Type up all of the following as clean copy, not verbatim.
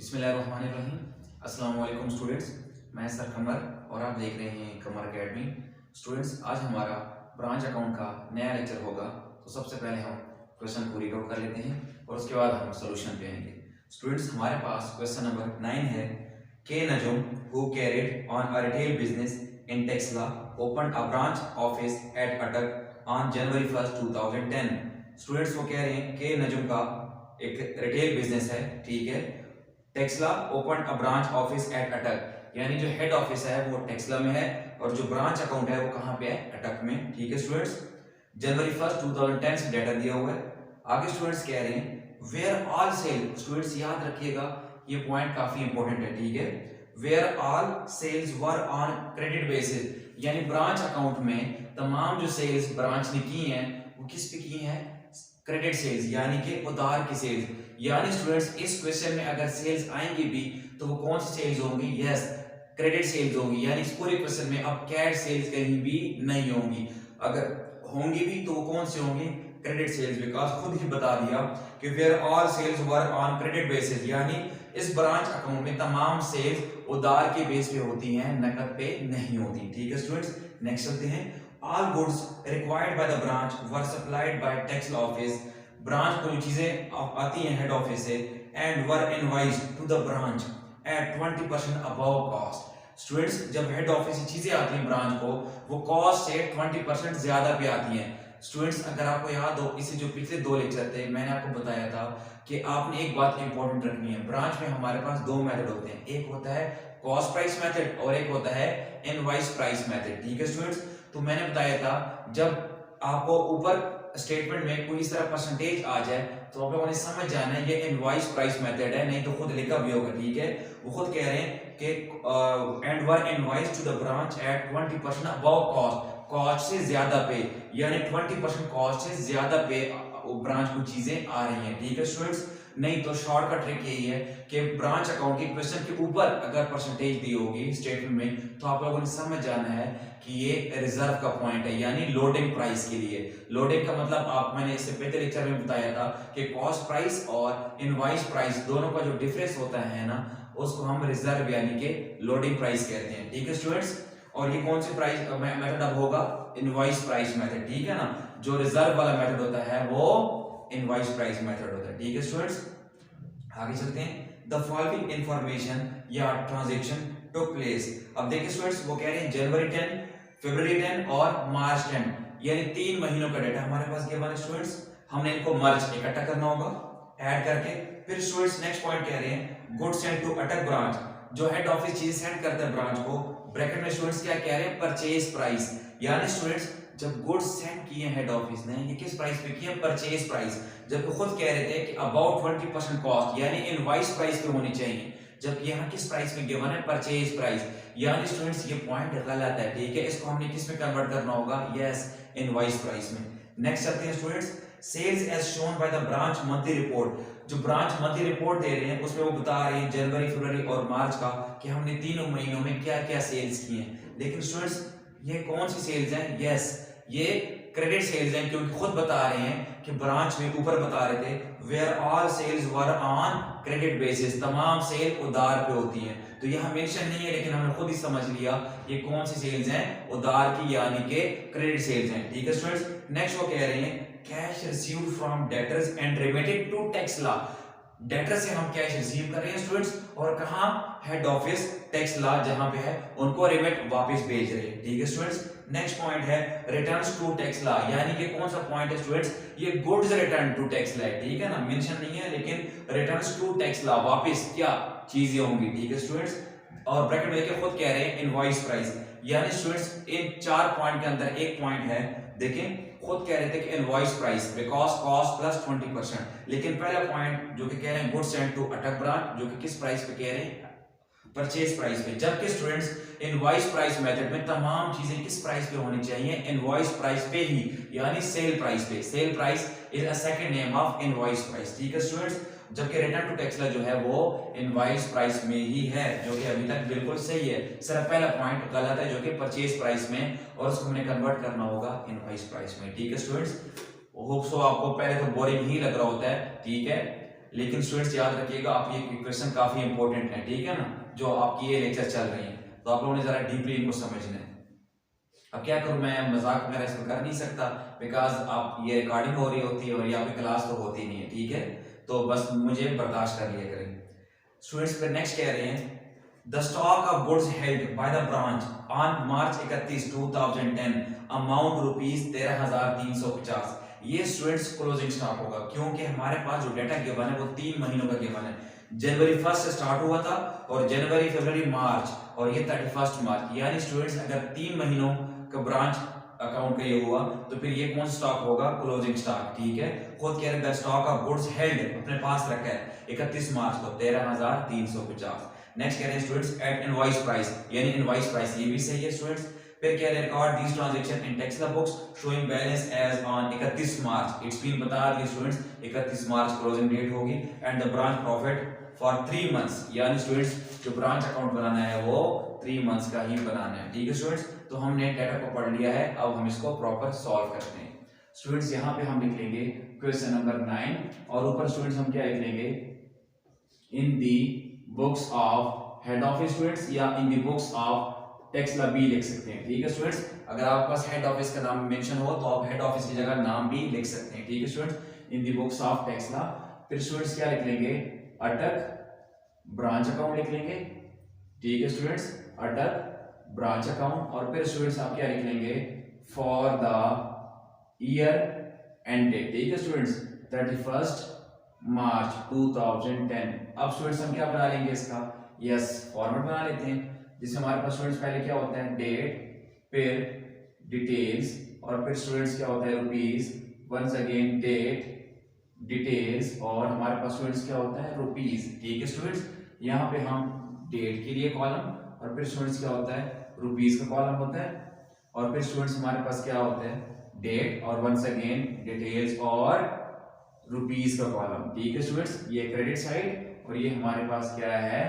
बिस्मिल्लाहिर्रहमानिर्रहीम। अस्सलाम वालेकुम स्टूडेंट्स, मैं सर कमर और आप देख रहे हैं कमर एकेडमी। स्टूडेंट्स, आज हमारा ब्रांच अकाउंट का नया लेक्चर होगा। तो सबसे पहले हम क्वेश्चन को रीड आउट कर लेते हैं और उसके बाद हम सोल्यूशन पे आएंगे। स्टूडेंट्स, हमारे पास क्वेश्चन नंबर 9 है। K Najum who carried on a retail business in Taxila open a branch office at Attock on January 1, 2010। Students, वो कह रहे हैं के नजुम का एक रिटेल बिजनेस है, ठीक है। Taxila open a branch office at अटक, यानी जो हेड ऑफिस है वो टेक्सला में है और जो ब्रांच अकाउंट है वो कहाँ पे है, अटक में, ठीक है स्टूडेंट्स। जनवरी 1, 2010 से डाटा दिया हुआ है। आगे स्टूडेंट्स कह रहे हैं वेयर ऑल सेल। स्टूडेंट्स याद रखिएगा, ये पॉइंट काफी इंपॉर्टेंट है, ठीक है। Where all sales were on credit basis, यानी ब्रांच अकाउंट में तमाम जो सेल्स ब्रांच ने की हैं वो किस पे की हैं, क्रेडिट सेल्स, यानी कि उधार की सेल्स। यानी स्टूडेंट्स, इस क्वेश्चन में अगर सेल्स आएंगी भी तो वो कौन सी सेल्स होंगी, यस, क्रेडिट सेल्स होंगी। यानी इस पूरे क्वेश्चन में अब कैश सेल्स कहीं भी नहीं होंगी, अगर होंगी भी तो वो कौन सी होंगी, क्रेडिट सेल्स। बिकॉज खुद ही बता दिया कि where all sales were on credit basis, यानी इस ब्रांच अकाउंट में तमाम सेल्स उधार के बेस पे होती हैं, नकद पे नहीं होती, ठीक है स्टूडेंट्स। नेक्स्ट चलते हैं। All goods required by the branch were supplied by Taxila office, branch को जो चीजें आती हैं हेड ऑफिस से, and were invoiced to the branch at 20% above cost. Students, जब हेड ऑफिस से चीजें आती हैं ब्रांच को, वो कॉस्ट से 20% ज्यादा पे आती हैं। स्टूडेंट्स, अगर आपको याद हो, इसे जो पिछले 2 लेक्चर थे मैंने आपको बताया था कि आपने एक बात इंपॉर्टेंट रखनी है। ब्रांच में हमारे पास 2 मेथड होते हैं, एक होता है कॉस्ट प्राइस मेथड और एक होता है इनवॉइस प्राइस मेथड, ठीक है स्टूडेंट्स। तो मैंने बताया था जब आपको ऊपर स्टेटमेंट में कोई इस तरह परसेंटेज आ जाए तो आप लोगों ने समझ जाना है ये इनवॉइस प्राइस मेथड है, नहीं तो खुद लिखा भी होगा, ठीक है। वो खुद कह रहे हैं कि and were invoice to the branch at 20% above cost, cost से ज्यादा पे, यानी 20% कॉस्ट से ज्यादा पे ब्रांच को चीजें आ रही हैं, ठीक है स्टूडेंट्स। नहीं तो शॉर्टकट ट्रिक यही है कि ब्रांच अकाउंट के क्वेश्चन के ऊपर अगर परसेंटेज दी होगी स्टेटमेंट में तो आप लोगों ने समझ जाना है कि ये रिजर्व का पॉइंट है, यानी लोडिंग प्राइस के लिए। लोडिंग का मतलब मैंने इससे पहले लेक्चर में बताया था कि कॉस्ट प्राइस और इनवॉइस प्राइस दोनों का जो डिफरेंस होता है ना, उसको हम रिजर्व यानी कि लोडिंग प्राइस कहते हैं, ठीक है स्टूडेंट्स। और ये कौन सी प्राइस मेथड अब होगा, इनवॉइस प्राइस मेथड, ठीक है ना। जो रिजर्व वाला मेथड होता है वो इनवॉइस प्राइस मेथड होता है, ठीक है स्टूडेंट्स। आगे चलते हैं। द फॉलोइंग इंफॉर्मेशन या ट्रांजैक्शन टुक प्लेस। अब देखिए स्टूडेंट्स, वो कह रहे हैं जनवरी 10, फरवरी 10 और मार्च 10, यानी 3 महीनों का डेटा हमारे पास गिवन है स्टूडेंट्स। हमने इनको मर्ज इकट्ठा करना होगा ऐड करके। फिर स्टूडेंट्स नेक्स्ट पॉइंट कह रहे हैं गुड्स सेंट टू अटक ब्रांच, जो हेड ऑफिस चीज सेंड करता है ब्रांच को, ब्रैकेट में स्टूडेंट्स क्या कह रहे हैं, परचेज प्राइस। यानी स्टूडेंट्स, जब गुड्स सेंड किए हेड ऑफिस ने, ये किस प्राइस पे किए, परचेज प्राइस। जब खुद कह रहे थे कि अबाउट 20% कॉस्ट, यानी इनवॉइस प्राइस पे होनी चाहिए, जबकि यहाँ किस प्राइस पे गिवन है, परचेज प्राइस। यानी स्टूडेंट्स ये पॉइंट गलत है, ठीक है। इसको हमने किस में कन्वर्ट करना होगा, यस, इनवॉइस प्राइस में। नेक्स्ट चलते हैं students. Sales as shown by the branch monthly report, जो ब्रांच मंथली रिपोर्ट दे रहे हैं उसमें वो बता रहे हैं जनवरी, फरवरी और मार्च का कि हमने तीनों महीनों में क्या क्या सेल्स की हैं। लेकिन स्टूडेंट्स, ये कौन सी सेल्स हैं, यस, ये क्रेडिट सेल्स हैं, क्योंकि खुद बता रहे हैं कि ब्रांच में ऊपर बता रहे थे where all sales were on credit basis, तमाम सेल उधार पे होती हैं। तो यहाँ मेंशन नहीं है लेकिन हमने खुद ही समझ लिया ये कौन सी सेल्स हैं, उधार की, यानी कि क्रेडिट सेल्स हैं, ठीक है स्टूडेंट्स। नेक्स्ट वो कह रहे हैं cash received from debtors and remitted to Texla, debtor से हम कैश रिसीव कर रहे हैं स्टूडेंट्स, और कहां, हेड ऑफिस टेक्सला जहां पे है उनको रिमिट वापस भेज रहे हैं, ठीक है स्टूडेंट्स। नेक्स्ट पॉइंट है रिटर्न्स टू टेक्सला, यानी कि कौन सा पॉइंट है स्टूडेंट्स, ये गुड्स रिटर्न टू टेक्सला है, ठीक है ना, मेंशन नहीं है लेकिन रिटर्न्स टू टेक्सला, वापस क्या चीजें होंगी, ठीक है स्टूडेंट्स। और ब्रैकेट में देखिए खुद कह रहे हैं इनवॉइस प्राइस, यानी स्टूडेंट्स इन 4 पॉइंट के अंदर एक पॉइंट है, देखें खुद कह रहे थे कि invoice price because cost plus 20%, लेकिन पहला पॉइंट जो कि कह रहे हैं गुड्स सेंट टू अटक ब्रांच, जो कि किस प्राइस पे कह रहे हैं, परचेज प्राइस पे। जबकि स्टूडेंट्स इनवॉइस प्राइस मेथड में तमाम चीजें किस प्राइस पे होनी चाहिए, इनवॉइस प्राइस पे ही, यानी सेल प्राइस पे। Sale price is a second name of invoice price, ठीक है स्टूडेंट्स। जबकि रिटर्न टू टेक्सला जो है वो इनवॉइस प्राइस में ही है, जो कि अभी तक बिल्कुल सही है। सिर्फ पहला पॉइंट गलत है जो कि परचेज प्राइस में, और उसको हमने कन्वर्ट करना होगा इनवॉइस प्राइस में, ठीक है स्टूडेंट्स। होप सो आपको पहले तो बोरिंग ही लग रहा होता है, ठीक है, लेकिन स्टूडेंट्स याद रखिएगा, आप ये क्वेश्चन काफी इंपॉर्टेंट है, ठीक है ना, जो आपकी ये लेक्चर चल रही है, तो आप लोगों ने जरा डीपली इनको समझना है। अब क्या करूं, मैं मजाक वगैरह इसमें कर नहीं सकता, बिकॉज आप ये रिकॉर्डिंग हो रही होती है और यहाँ पे क्लास तो होती नहीं है, ठीक है, तो बस मुझे बर्दाश्त कर लिया करें। स्टूडेंट्स फिर नेक्स्ट कह रहे हैं, the stock of goods held by the branch on March 31, 2010 amount rupees 13,350। ये स्टूडेंट्स क्लोजिंग स्टॉक होगा, क्योंकि हमारे पास जो डेटा गिवन है वो 3 महीनों का गिवन है। जनवरी 1 से स्टार्ट हुआ था और जनवरी, फरवरी, मार्च और ये 31 मार्च, यानी स्टूडेंट्स अगर 3 महीनों का ब्रांच अकाउंट का ये हुआ तो फिर ये कौन स्टॉक होगा, क्लोजिंग स्टॉक, ठीक है। खुद कह रहे हैं स्टॉक ऑफ गुड्स हेल्ड, अपने पास रखा है 31 मार्च को 13,350। नेक्स्ट कह रहे हैं स्टूडेंट्स एट इनवॉइस प्राइस, यानी इनवॉइस प्राइस, ये भी सही है स्टूडेंट्स। फिर कह रहे हैं record this transaction in taxable books showing balance as on 31 March. It's been बता दिया स्टूडेंट्स 31 मार्च क्लोजिंग डेट होगी। And the branch profit for 3 months, यानी स्टूडेंट्स जो ब्रांच अकाउंट बनाना है वो 3 मंथ्स का ही बनाना है, ठीक है स्टूडेंट्स। तो हमने डाटा को पढ़ लिया है, अब हम इसको प्रॉपर सॉल्व करते हैं। स्टूडेंट्स यहाँ पे हम लिख लेंगे क्वेश्चन नंबर 9 और ऊपर स्टूडेंट्स हम क्या लिख लेंगे, in the books of head office students, या in the books of Taxila भी लिख सकते हैं, ठीक है स्टूडेंट्स। अगर आपके पास हेड ऑफिस का नाम मेंशन हो तो आप हेड ऑफिस की जगह नाम भी लिख सकते हैं, ठीक है students, in the books of Taxila. फिर स्टूडेंट्स क्या लिख लेंगे, अटक ब्रांच अकाउंट लिख लेंगे, ठीक है स्टूडेंट्स, अटक ब्रांच अकाउंट। और फिर स्टूडेंट्स आप क्या लिख लेंगे, फॉर द ईयर एंडेड, ठीक है स्टूडेंट्स, 31 मार्च 2010। अब स्टूडेंट्स हम क्या बना लेंगे इसका, यस फॉर्मेट बना लेते हैं, जिसमें हमारे पास स्टूडेंट्स पहले क्या होता है डेट, फिर डिटेल्स, और फिर स्टूडेंट्स क्या होता है rupees, once again date, details, और हमारे पास स्टूडेंट्स क्या होता है रुपीस, ठीक है स्टूडेंट्स। यहाँ पे हम डेट के लिए कॉलम, और फिर स्टूडेंट्स क्या होता है रुपीस का कॉलम होता है, और फिर स्टूडेंट्स हमारे पास क्या होता है डेट और वंस अगेन डिटेल्स और रुपीस का कॉलम, ठीक है स्टूडेंट्स। ये क्रेडिट साइड और ये हमारे पास क्या है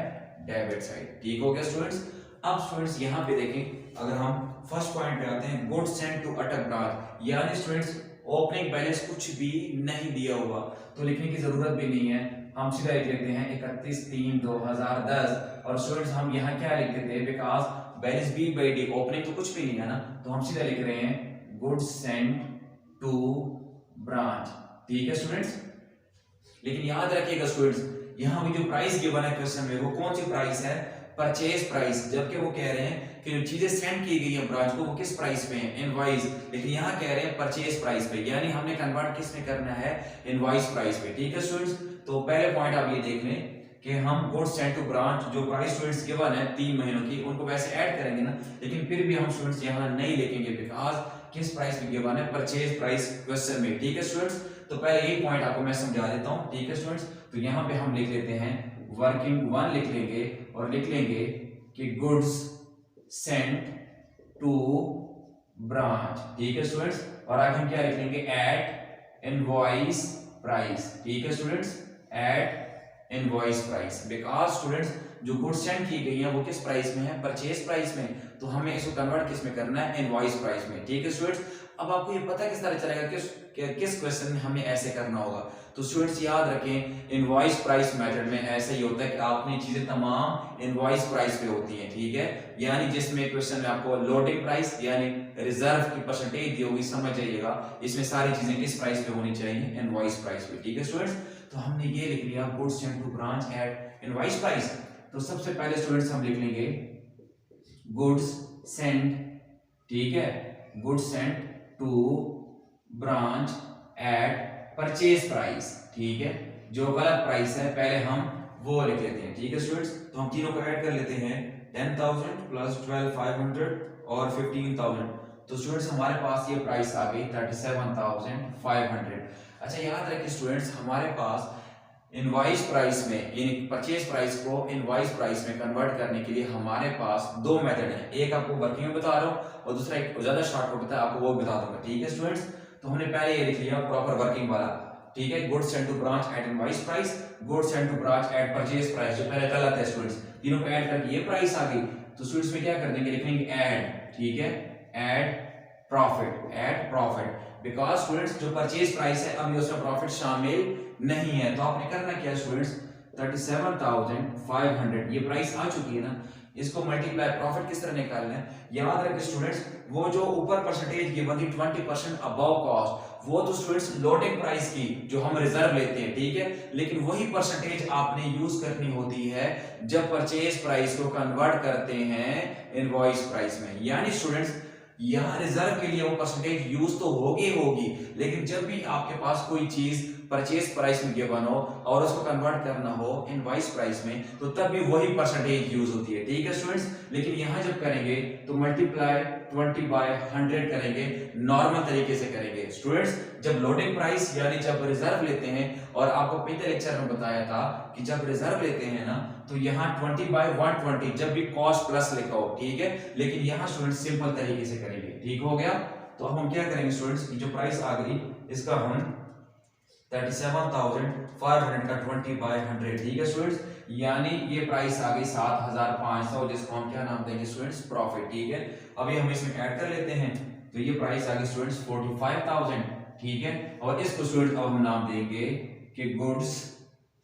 डेबिट साइड, ठीक हो गया स्टूडेंट्स। अब स्टूडेंट्स यहाँ पे देखें, अगर हम फर्स्ट पॉइंट पे आते हैं, गुड्स सेंट टू अटक ब्रांच, यानी स्टूडेंट्स ओपनिंग बैलेंस कुछ भी नहीं दिया हुआ तो लिखने की जरूरत भी नहीं है, हम सीधा लिख लेते हैं 31/3/2010। और स्टूडेंट्स हम यहाँ क्या लिख देते हैं, because balance B by D, opening तो कुछ भी नहीं है ना, तो हम सीधा लिख रहे हैं गुड्स सेंट टू ब्रांच, ठीक है स्टूडेंट्स। लेकिन याद रखिएगा स्टूडेंट्स, यहाँ भी जो प्राइस गिवन है क्वेश्चन में वो कौन सी प्राइस है, परचेज प्राइस, जबकि वो कह रहे हैं कि जो चीजें सेंड की गई हैं ब्रांच को वो किस प्राइस पे है, इनवॉइस, लेकिन यहाँ कह रहे हैं परचेज प्राइस पे, यानी हमने कन्वर्ट किस में करना है, इनवॉइस प्राइस पे, ठीक है स्टूडेंट्स। तो पहले पॉइंट आप ये देख लें कि हम गुड्स सेंट टू ब्रांच जो प्राइस स्टूडेंट्स गिवन है 3 महीनों की, उनको वैसे ऐड करेंगे ना, लेकिन फिर भी हम स्टूडेंट्स यहाँ नहीं लिखेंगे, बिकॉज किस प्राइस पे गिवन है, परचेज प्राइस क्वेश्चन में, ठीक है स्टूडेंट्स। तो पहले ये पॉइंट आपको मैं समझा देता हूँ, ठीक है स्टूडेंट्स। तो यहाँ पे हम लिख लेते हैं वर्किंग 1 लिख लेंगे और लिख लेंगे कि गुड्स सेंट टू ब्रांच, ठीक है स्टूडेंट्स। और आगे हम क्या लिख लेंगे, एट इनवॉइस प्राइस, ठीक है students, at invoice price, because students जो गुड्स सेंड की गई हैं वो किस प्राइस में है, परचेज प्राइस में, तो हमें इसको कन्वर्ट किस में करना है, इनवॉइस प्राइस में, ठीक है स्टूडेंट्स। अब आपको ये पता किस तरह चलेगा किस क्वेश्चन में हमें ऐसे करना होगा, तो स्टूडेंट्स याद रखें इनवॉइस प्राइस मेथड में ऐसे ही होता है कि आपने चीजें तमाम इनवॉइस प्राइस पे होती हैं, ठीक है, यानी जिसमें क्वेश्चन में आपको लोडिंग प्राइस यानी रिजर्व की परसेंटेज दी होगी, समझ जाइएगा इसमें सारी चीजें किस प्राइस पे होनी चाहिए, इनवॉइस प्राइस पे, ठीक है स्टूडेंट्स। तो हमने ये लिख लिया goods sent to branch at invoice price. तो सबसे पहले स्टूडेंट्स हम लिख लेंगे गुड्स सेंट, ठीक है, goods sent to branch at purchase price, ठीक है, जो गलत प्राइस है पहले हम वो लिख लेते हैं, ठीक है स्टूडेंट्स। तो हम तीनों को ऐड कर लेते हैं 10,000 प्लस 12,500 और 15,000, तो स्टूडेंट्स हमारे पास ये प्राइस आ गई 37,500। अच्छा याद रखिए स्टूडेंट्स, हमारे पास इनवॉइस प्राइस में यानी परचेज प्राइस को इनवॉइस प्राइस में कन्वर्ट करने के लिए हमारे पास 2 मेथड है, एक आपको वर्किंग में बता रहा हूँ और दूसरा एक ज्यादा शॉर्टकट होता है, आपको वो बता दूंगा, ठीक है स्टूडेंट्स। तो हमने पहले ये लिख लिया प्रॉपर वर्किंग वाला, ठीक है, goods sent to branch at invoice price, goods sent to branch at purchase price, जो पहले गलत है स्टूडेंट्स, तीनों को ऐड करके ये प्राइस आ गई, तो स्टूडेंट्स में क्या कर देंगे, लिखेंगे ऐड, ठीक है, ऐड प्रॉफिट, बिकॉज स्टूडेंट्स जो परचेज प्राइस है अब ये उसमें प्रॉफिट शामिल नहीं है। तो आपने करना क्या है स्टूडेंट्स, 37,500 ये प्राइस आ चुकी है ना, इसको मल्टीप्लाई प्रॉफिट किस तरह निकालना है, याद रखिए स्टूडेंट्स, वो जो ऊपर परसेंटेज गिवन थी 20% अबव कॉस्ट, वो तो स्टूडेंट्स लोडिंग प्राइस की जो हम रिजर्व लेते हैं, ठीक है, लेकिन वही परसेंटेज आपने यूज करनी होती है जब परचेज प्राइस को कन्वर्ट करते हैं इनवॉइस प्राइस में। यानी स्टूडेंट्स यहाँ रिजर्व के लिए वो परसेंटेज यूज तो होगी, लेकिन जब भी आपके पास कोई चीज परचेज प्राइस में गिवन हो और उसको कन्वर्ट करना हो इनवॉइस प्राइस में, तो तब भी वही परसेंटेज यूज होती है, ठीक है स्टूडेंट्स। लेकिन यहां जब करेंगे तो मल्टीप्लाई 20/100 करेंगे, नॉर्मल तरीके से करेंगे स्टूडेंट्स। जब लोडिंग प्राइस यानी जब रिजर्व लेते हैं, और आपको पिछले लेक्चर में बताया था कि जब रिजर्व लेते हैं ना, तो यहाँ 20/120 जब भी कॉस्ट प्लस लिखा हो, ठीक है, लेकिन यहाँ स्टूडेंट्स सिंपल तरीके से करेंगे, ठीक हो गया। तो अब हम क्या करेंगे स्टूडेंट्स, जो प्राइस आ गई इसका हम 37,500 का 20/100, ठीक है स्टूडेंट्स, यानी ये प्राइस आ गई 7,500, जिसको हम क्या नाम देंगे स्टूडेंट्स, प्रॉफिट, ठीक है। अभी हम इसमें ऐड कर लेते हैं, तो ये प्राइस आ गई स्टूडेंट्स 45,000, ठीक है, और इसको स्टूडेंट्स अब हम नाम देंगे कि goods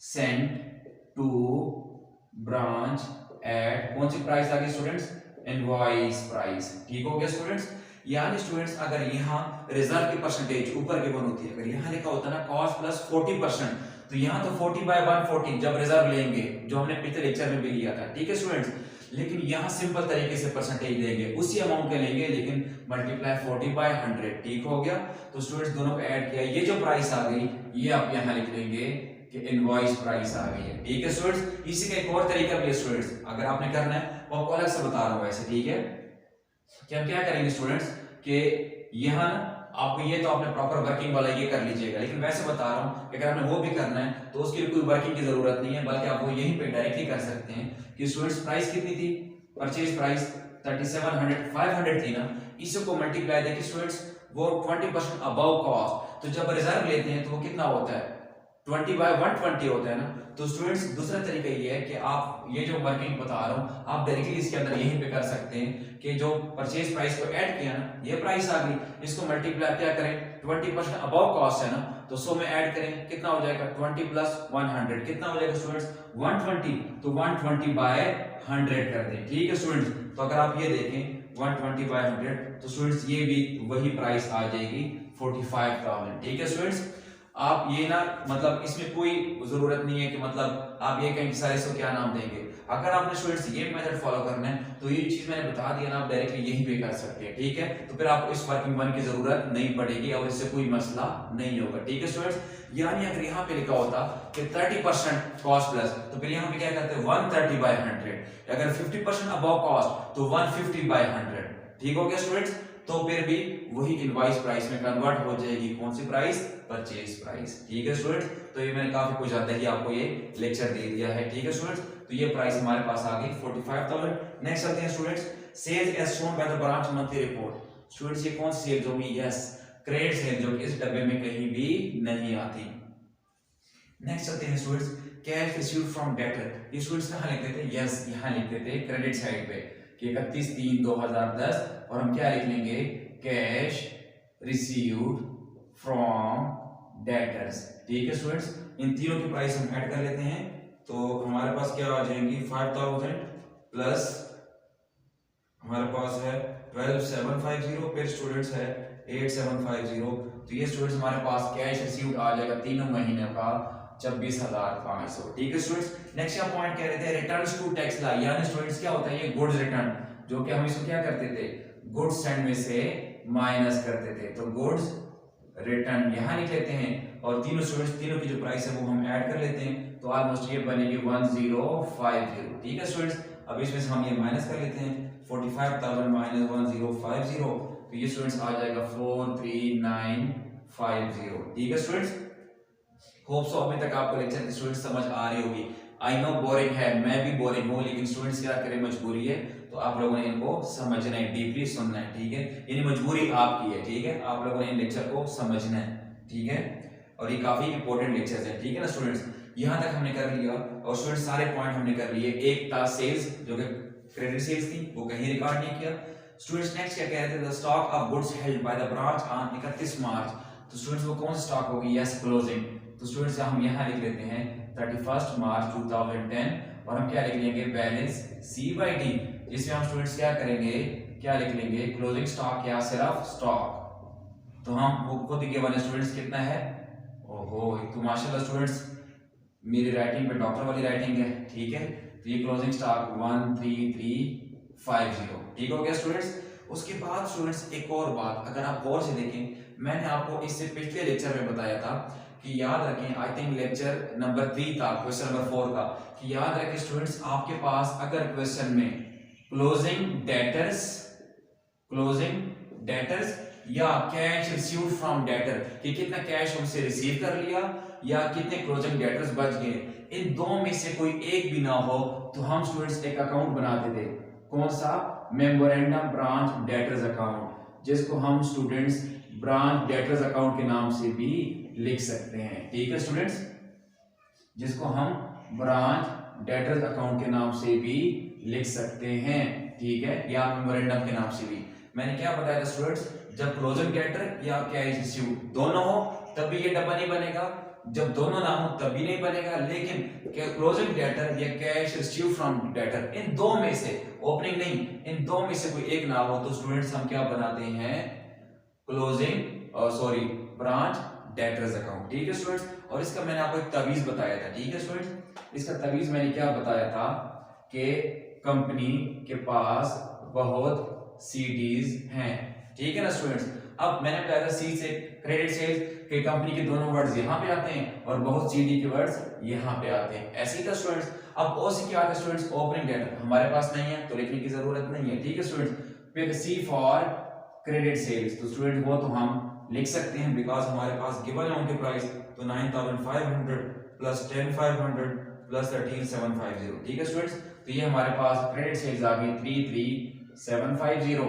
sent to branch at, कौन सी प्राइस आ गई स्टूडेंट्स, इनवॉइस प्राइस, ठीक हो गया स्टूडेंट्स। यानी स्टूडेंट्स अगर यहाँ रिजर्व की परसेंटेज ऊपर गिवन होती है, अगर यहाँ लिखा होता है ना कॉस्ट प्लस 40%, तो यहाँ तो 40/140 जब रिजर्व लेंगे, जो हमने पिछले लेक्चर में भी लिया था, ठीक है स्टूडेंट्स, लेकिन यहाँ सिंपल तरीके से परसेंटेज लेंगे, उसी अमाउंट के लेंगे, लेकिन मल्टीप्लाई 40/100, ठीक हो गया। तो स्टूडेंट्स दोनों को ऐड किया, ये जो प्राइस आ गई ये आप यहाँ लिख लेंगे कि इनवॉइस प्राइस आ गई है, ठीक है स्टूडेंट्स। इसी का एक और तरीका भी है स्टूडेंट्स, अगर आपने करना है वो आपको अलग से बता रहा हूँ वैसे, ठीक है। कि हम क्या करेंगे स्टूडेंट्स कि यहाँ आपको ये तो आपने प्रॉपर वर्किंग वाला ये कर लीजिएगा, लेकिन वैसे बता रहा हूँ कि अगर आपने वो भी करना है तो उसके लिए कोई वर्किंग की जरूरत नहीं है, बल्कि आप वो यहीं पे डायरेक्टली कर सकते हैं कि स्टूडेंट्स प्राइस कितनी थी, परचेज प्राइस 37,500 थी ना, इसको मल्टीप्लाई देखिए स्टूडेंट्स, वो 20% अबव कॉस्ट, तो जब रिजर्व लेते हैं तो वो कितना होता है, 20/120 होता है ना। तो स्टूडेंट्स दूसरा तरीका ये है कि आप ये जो वर्किंग बता रहा हूँ आप डायरेक्टली इसके अंदर यहीं पे कर सकते हैं कि जो परचेज प्राइस को ऐड किया ना, ये प्राइस आ गई, इसको मल्टीप्लाई क्या करें, 20% अबव कॉस्ट है ना, तो 100 में ऐड करें, कितना हो जाएगा, 20 + 100 कितना हो जाएगा स्टूडेंट्स, 120, तो 120/100 कर दें, ठीक है स्टूडेंट्स। तो अगर आप ये देखें 120/100, तो स्टूडेंट्स ये भी वही प्राइस आ जाएगी 45,000, ठीक है स्टूडेंट्स। आप ये ना मतलब इसमें कोई जरूरत नहीं है कि मतलब आप ये कहेंगे सारे इसको क्या नाम देंगे, अगर आपने स्टूडेंट्स ये मेथड फॉलो करना है तो ये चीज मैंने बता दिया ना, आप डायरेक्टली यहीं पे कर सकते हैं, ठीक है। तो फिर आपको इस वर्किंग वन की जरूरत नहीं पड़ेगी और इससे कोई मसला नहीं होगा, ठीक है स्टूडेंट्स। यानी अगर यहाँ पे लिखा होता कि 30% कॉस्ट प्लस, तो फिर यहाँ पे क्या करते हैं 130/100, अगर 50% अबव कॉस्ट तो 150/100, ठीक हो गया स्टूडेंट्स। तो फिर भी वही इनवॉइस प्राइस में कन्वर्ट हो जाएगी, कौन सी प्राइस, परचेज प्राइस, ठीक है स्टूडेंट्स। तो ये मैंने काफी कुछ ज्यादा ही आपको ये लेक्चर दे दिया है, ठीक है स्टूडेंट्स। तो ये प्राइस हमारे पास आ गई 45,000। नेक्स्ट चलते हैं students, sales as shown by the branch monthly report. Students ये कौन सी सेल्स होगी, यस क्रेडिट सेल, जो कि इस डब्बे में कहीं भी नहीं आती। नेक्स्ट चलते हैं students, cash received from debtor. ये स्टूडेंट्स कहां लिखते थे, यस यहां लिखते थे क्रेडिट साइड पे कि 31/3/2010, और हम क्या लिख लेंगे, कैश रिसीव्ड फ्रॉम डेटर्स, ठीक है स्टूडेंट्स। इन तीनों की प्राइस हम ऐड कर लेते हैं, तो हमारे पास क्या आ जाएंगी 5,000 प्लस हमारे पास है 12,750 फिर स्टूडेंट्स है 8,750। तो ये स्टूडेंट्स हमारे पास कैश रिसीव्ड आ जाएगा तीनों महीने का 26,500, ठीक है स्टूडेंट्स। नेक्स्ट का पॉइंट कह रहे थे रिटर्न्स टू टैक्स ला, यानी स्टूडेंट्स क्या होता है ये गुड्स रिटर्न, जो कि हम इसको क्या करते थे, गुड्स सेंड में से माइनस करते थे, तो गुड्स रिटर्न यहां लिख लेते हैं, और तीनों स्टूडेंट्स तीनों की जो प्राइस है वो हम ऐड कर लेते हैं, तो ऑलमोस्ट ये बनेगी 1050, ठीक है स्टूडेंट्स। अब इसमें से हम ये माइनस कर लेते हैं 45,000 माइनस 1050, तो ये स्टूडेंट्स आ जाएगा 43950, ठीक है स्टूडेंट्स। होप सो अभी तक आपको लेक्चर की स्टूडेंट्स समझ आ रही होगी। आई नो बोरिंग है, मैं भी बोरिंग हूँ, लेकिन स्टूडेंट्स क्या करें, मजबूरी है, तो आप लोगों ने इनको समझना है, डीपली सुनना है, ठीक है। यानी मजबूरी आपकी है, ठीक है, आप लोगों ने इन लेक्चर को समझना है, ठीक है, और ये काफी इंपॉर्टेंट लेक्चर्स हैं, ठीक है ना स्टूडेंट्स। यहाँ तक हमने कर लिया, और स्टूडेंट्स सारे पॉइंट हमने कर लिए। एक था सेल्स, जो कि क्रेडिट सेल्स थी, वो कहीं रिकॉर्ड नहीं किया। स्टूडेंट्स नेक्स्ट क्या कह रहे थे, the stock of goods held by the branch on 31 मार्च। तो स्टूडेंट्स वो कौन सा स्टॉक होगी, यस क्लोजिंग, तो स्टूडेंट्स हम यहाँ लिख लेते हैं 31 मार्च 2010 और हम क्या लिख लेंगे बैलेंस C/D, जिसमें हम स्टूडेंट्स क्या करेंगे, क्या लिख लेंगे क्लोजिंग स्टॉक या सिर्फ स्टॉक। तो हम वो खुद गिवन है स्टूडेंट्स कितना है, ओहो तो माशाल्लाह स्टूडेंट्स मेरी राइटिंग पे डॉक्टर वाली राइटिंग है, ठीक है। तो ये क्लोजिंग स्टॉक 13350, ठीक हो गया स्टूडेंट्स। उसके बाद स्टूडेंट्स एक और बात अगर आप गौर से देखें, मैंने आपको इससे पिछले लेक्चर में बताया था कि याद रखें, आई थिंक लेक्चर नंबर 3 था, क्वेश्चन नंबर 4 का, कि याद रखें स्टूडेंट्स आपके पास अगर क्वेश्चन में क्लोजिंग डेटर्स या कैश रिसीव्ड फ्रॉम डेटर, कि कितना कैश हमसे रिसीव कर लिया या कितने क्लोजिंग डेटर्स बच गए, इन दो में से कोई एक भी ना हो तो हम स्टूडेंट्स एक अकाउंट बनाते थे। कौन सा, मेमोरेंडम ब्रांच डेटर्स अकाउंट, जिसको हम स्टूडेंट्स ब्रांच डेटर्स अकाउंट के नाम से भी लिख सकते हैं, ठीक है स्टूडेंट्स, जिसको हम ब्रांच डेटर्स अकाउंट के नाम से भी लिख सकते हैं, ठीक है, या मेमोरेंडम के नाम से भी। मैंने क्या बताया था स्टूडेंट्स, जब क्लोजिंग डेटर या कैश रिसीव दोनों हो तब भी ये डब्बा नहीं बनेगा, जब दोनों ना हो तब भी नहीं बनेगा, लेकिन क्लोजिंग डेटर या कैश रिसीव फ्रॉम डेटर इन दो में से, ओपनिंग नहीं, इन दो में से कोई एक ना हो तो स्टूडेंट्स हम क्या बनाते हैं, ब्रांच डेटर्स अकाउंट, ठीक है स्टूडेंट्स। और इसका मैंने आपको एक तवीज बताया था, ठीक है स्टूडेंट्स। इसका तवीज मैंने क्या बताया था कि कंपनी के पास बहुत सीडीज हैं, ठीक है ना स्टूडेंट्स। अब मैंने बताया था सी से क्रेडिट सेल्स के कंपनी के दोनों वर्ड्स यहाँ पे आते हैं और बहुत सीडी के वर्ड्स यहाँ पे आते हैं, ऐसे ही था स्टूडेंट्स। अब ओ से क्या आता है स्टूडेंट्स, ओपनिंग डेटर, हमारे पास नहीं है तो लिखने की जरूरत नहीं है, ठीक है स्टूडेंट्स। फिर सी फॉर क्रेडिट सेल्स, तो स्टूडेंट वो तो हम लिख सकते हैं बिकॉज हमारे पास गिवन है उनके प्राइस, तो 9500 प्लस 10500 प्लस 13750, ठीक है स्टूडेंट्स। तो ये हमारे पास क्रेडिट सेल्स आ गई 33750।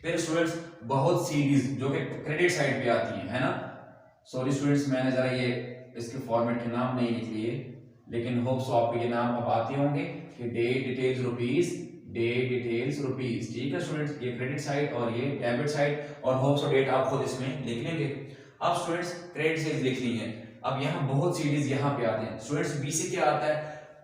फिर स्टूडेंट्स बहुत सीरीज जो कि क्रेडिट साइड पे आती है ना, सॉरी स्टूडेंट्स मैंने जरा ये इसके फॉर्मेट के नाम नहीं लिख लिए, लेकिन होप सो आपको ये नाम अब आते होंगे कि डे डिटेल्स रुपीस, ठीक है स्टूडेंट्स, ये क्रेडिट साइड और ये डेबिट साइड, और होप सो डेट आप खुद इसमें लिख लेंगे। अब स्टूडेंट्स क्रेडिट सेल्स लिख ली है, अब यहाँ बहुत सीरीज यहाँ पे आते हैं स्टूडेंट्स। बी से क्या आता है,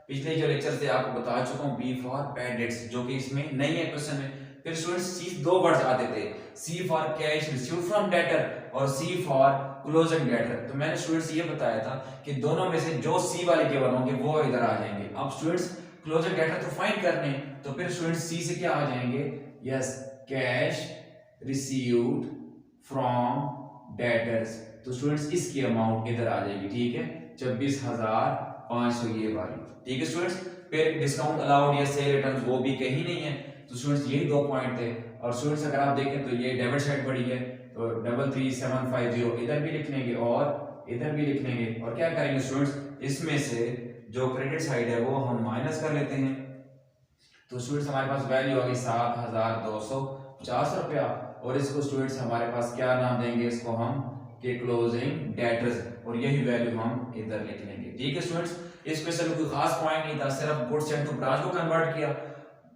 पिछले जो लेक्चर से आपको बता चुका हूँ, बी फॉर बैड डेट्स, जो कि इसमें नहीं है क्वेश्चन में। फिर स्टूडेंट्स सी दो वर्ड्स आते थे, C for cash received from debtor और सी फॉर क्लोजिंग डेटर। तो मैंने स्टूडेंट्स ये बताया था कि दोनों में से जो सी वाले गिवन होंगे वो इधर आ जाएंगे। अब स्टूडेंट्स क्लोजिंग डेटर तो फाइंड करने, तो फिर स्टूडेंट्स सी से क्या आ जाएंगे, yes cash received from debtors, तो स्टूडेंट्स इसकी अमाउंट इधर आ जाएगी, ठीक है 24500 ये वाली, ठीक है स्टूडेंट्स। फिर डिस्काउंट अलाउड या सेल रिटर्न्स वो भी कहीं नहीं है, तो स्टूडेंट्स यही दो पॉइंट थे। और स्टूडेंट्स अगर आप देखें तो ये डेबिट साइड पड़ी है, तो 33750 इधर भी लिख लेंगे और इधर भी लिख लेंगे, और क्या करेंगे स्टूडेंट्स, इसमें से जो क्रेडिट साइड है वो हम माइनस कर लेते हैं। तो स्टूडेंट्स हमारे पास वैल्यू आ गई 7250 रुपया, और इसको स्टूडेंट्स हमारे पास क्या नाम देंगे, इसको हम के क्लोजिंग डेटर्स, और यही वैल्यू हम इधर लिख लेंगे, ठीक है स्टूडेंट्स। इस क्वेश्चन में कोई खास पॉइंट नहीं था, सिर्फ गुड्स एंड टू ब्रांच को कन्वर्ट किया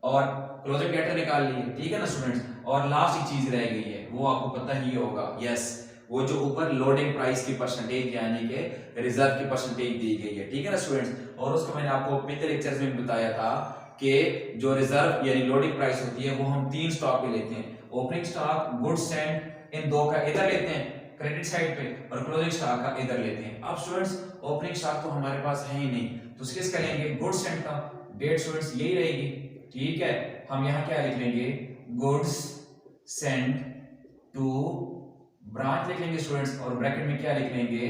और क्लोजिंग डेटर निकाल लिए, ठीक है ना स्टूडेंट्स। और लास्ट एक चीज रह गई है, वो आपको पता ही होगा, यस वो जो ऊपर लोडिंग प्राइस की परसेंटेज यानी कि रिजर्व की परसेंटेज दी गई है, ठीक है ना स्टूडेंट्स। और उसको मैंने आपको पिछले लेक्चर्स में बताया था कि जो रिजर्व यानी लोडिंग प्राइस होती है वो हम 3 स्टॉक पे लेते हैं, opening stock, goods and in दो का इधर लेते हैं क्रेडिट साइड पे, और क्लोजिंग स्टॉक का इधर लेते हैं। अब स्टूडेंट्स ओपनिंग स्टॉक तो हमारे पास है ही नहीं, तो किसका लेंगे, गुड्स एंड का, डेट स्टूडेंट्स यही रहेगी, ठीक है। हम यहाँ क्या लिख लेंगे, गुड्स सेंट टू ब्रांच लिख लेंगे स्टूडेंट्स, और ब्रैकेट में क्या लिख लेंगे,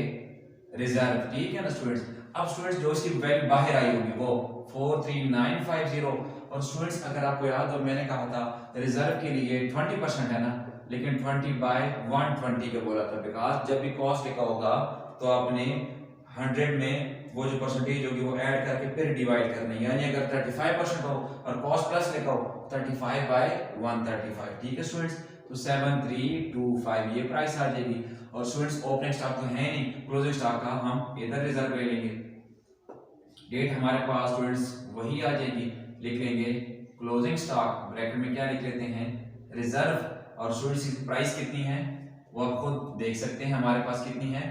रिजर्व, ठीक है ना स्टूडेंट्स। अब स्टूडेंट्स जो इसकी वैल्यू बाहर आई होगी वो 43950, और स्टूडेंट्स अगर आपको याद हो मैंने कहा था रिजर्व के लिए 20% है ना, लेकिन 20/120 के बोला था, बिकॉज जब भी कॉस्ट लिखा होगा तो आपने 100 में वो जो परसेंटेज होगी वो ऐड करके फिर डिवाइड करना है, यानी अगर 35% हो और कॉस्ट प्लस लिखा हो 35/135, ठीक है स्टूडेंट्स। तो 7325 ये प्राइस आ जाएगी। और स्टूडेंट्स ओपनिंग स्टॉक तो है नहीं, क्लोजिंग स्टॉक का हम इधर रिजर्व ले लेंगे, डेट हमारे पास स्टूडेंट्स वही आ जाएगी, लिख लेंगे क्लोजिंग स्टॉक, ब्रैकेट में क्या लिख लेते हैं, रिजर्व, और स्टूडेंट्स की प्राइस कितनी है वो आप खुद देख सकते हैं, हमारे पास कितनी है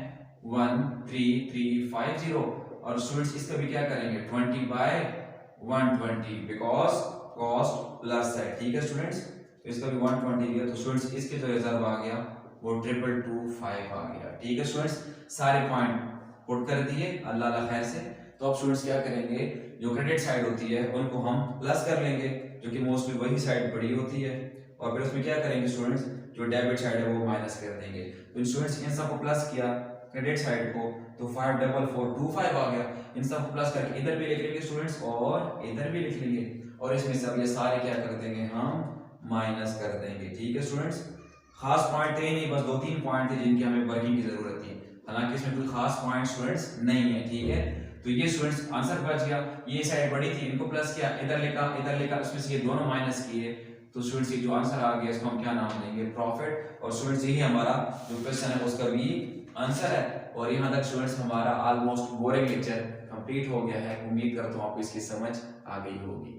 13350 और स्टूडेंट्स इसका भी क्या करेंगे 20/120 बिकॉज कॉस्ट प्लस है। ठीक है स्टूडेंट्स, तो इसका भी 120 दिया तो स्टूडेंट्स इसके जो रिजर्व आ गया वो 2225 आ गया। ठीक है स्टूडेंट्स, सारे पॉइंट पुट कर दिए अल्लाह अल्लाह खैर से। तो अब स्टूडेंट्स क्या करेंगे, जो क्रेडिट साइड होती है उनको हम प्लस कर लेंगे जो कि मोस्टली वही साइड बड़ी होती है, और फिर उसमें क्या करेंगे स्टूडेंट्स, जो डेबिट साइड है वो माइनस कर देंगे। तो स्टूडेंट्स इन सबको प्लस किया क्रेडिट साइड को तो 54425 आ गया। इन सबको प्लस करके इधर भी लिख लेंगे स्टूडेंट्स और इधर भी लिख लेंगे, और इसमें से अब ये सारे क्या कर देंगे हम माइनस कर देंगे। ठीक है स्टूडेंट्स, खास पॉइंट थे नहीं, बस 2-3 पॉइंट थे जिनकी हमें वर्किंग की जरूरत थी, हालांकि इसमें कोई खास पॉइंट स्टूडेंट्स नहीं है। ठीक है, तो ये स्टूडेंट्स आंसर बच गया। ये साइड बड़ी थी इनको प्लस किया, इधर लिखा उसमें से ये दोनों माइनस किए, तो स्टूडेंट्स ये जो आंसर आ गया इसको हम क्या नाम देंगे, प्रॉफिट। और स्टूडेंट्स यही हमारा जो क्वेश्चन है उसका भी आंसर है। और यहाँ तक स्टूडेंट्स हमारा ऑलमोस्ट बोरिंग लेक्चर कंप्लीट हो गया है। उम्मीद करता हूँ आपको इसकी समझ आ गई होगी।